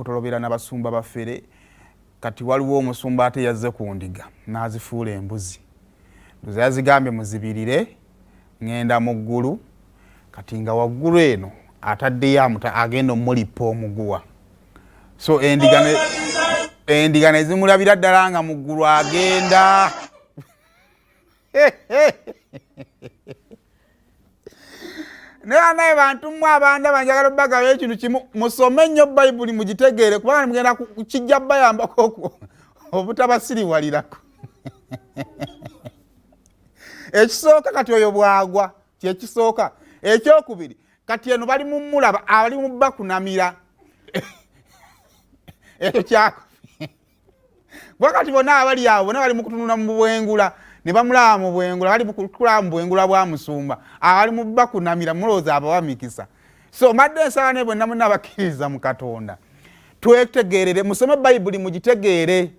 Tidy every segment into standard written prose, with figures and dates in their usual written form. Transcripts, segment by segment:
okutolobera n'abasumba bafere kati waliwo omusumba ate yazze ku ndiga n'azifuula embuzi ndoza yazigambye muzibirire ngenda mu ggulu kati nga waggulu eno ataddeyo agenda omulipa omuguwa so endiga ne zimulabira ddala nga mu ggulu agenda naye bantu mmwe abanda banjagala obbagayo ekintu kimu musome nnyo bayibuli mugitegeere kubanga mugenda kijja bayambako obutabasiriwalirako ekisooka kati oyo bwagwa kyekisooka ekyokubiri kati eno bali mumulaba ali mubba kunamira ekyo kyako wakati bonna abali awo bonna bali mukutunula mu bwengula ne bamulaba mu bwengula bali mukulaba mu bwengula bwa musumba abali mubba kunamira mulooza abawamikisa so madde ensala ne bonna muna bakkiriza mu Katonda twetegeerere musome bayibuli mugitegeere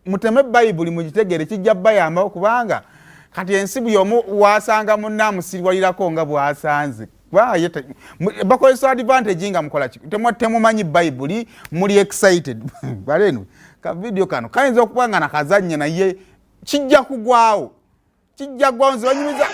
muteme bayibuli mugitegeere kijja bayamba kubanga kati ensi buli omu wasanga munna amusirwalirako nga bwasanze bakozesa advantage nga mukola temumanyi bayibuli muli excited balenu ka video kano kayinza okuba nga nakazanye naye kijja kugwawo nze banyumiza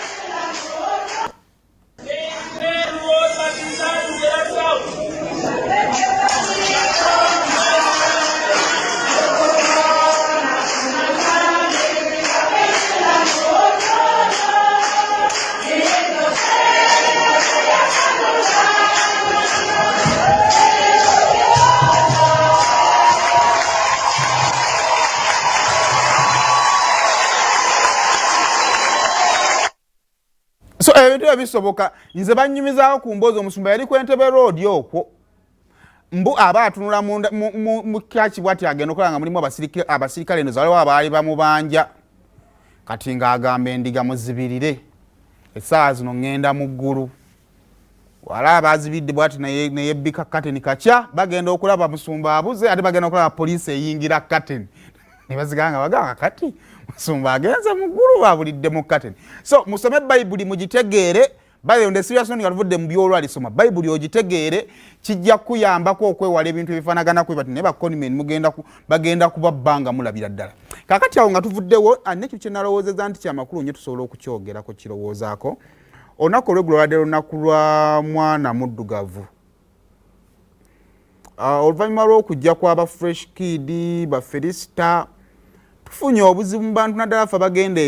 so ebintu ebisoboka nze banyumizaako ku Mboozi Omusumba yali ku Entebbe Road okwo mbu aba atunula mu kyaki bwati agenda okola nga mulimu abasirikale eno waliwo abaali bamubanja kati ng'agamba endiga muzibirire essaawa zino ngenda mu ggulu wala abazibidde bwati neyebbika kateni kakya bagenda okulaba musumba abuze ate bagenda okulaba poliisi eyingira kateni ne baziganga bagamba kati musumba agenze mu ggulu babulidde mu kateni so musome bayibuli mugitegeere bayo nde serious nga tuvudde mu byolwali soma bayibuli ogitegeere kijja kuyambako okwewala ebintu ebifaanagana kwe bati ne bakoniment bagenda kubabbanga mulabira ddala kakati awo nga tuvuddewo nekyo kye nalowoozeza nti kyamakulu nnyo tusobola okukyogerako kirowoozaako olunaku olweggulo lwadde lunaku lwa mwana muddugavu oluvannyuma lw'okujja kw'aba fresh kid ba Felicita tufunye obuzibu mu bantu naddala ffe bagenda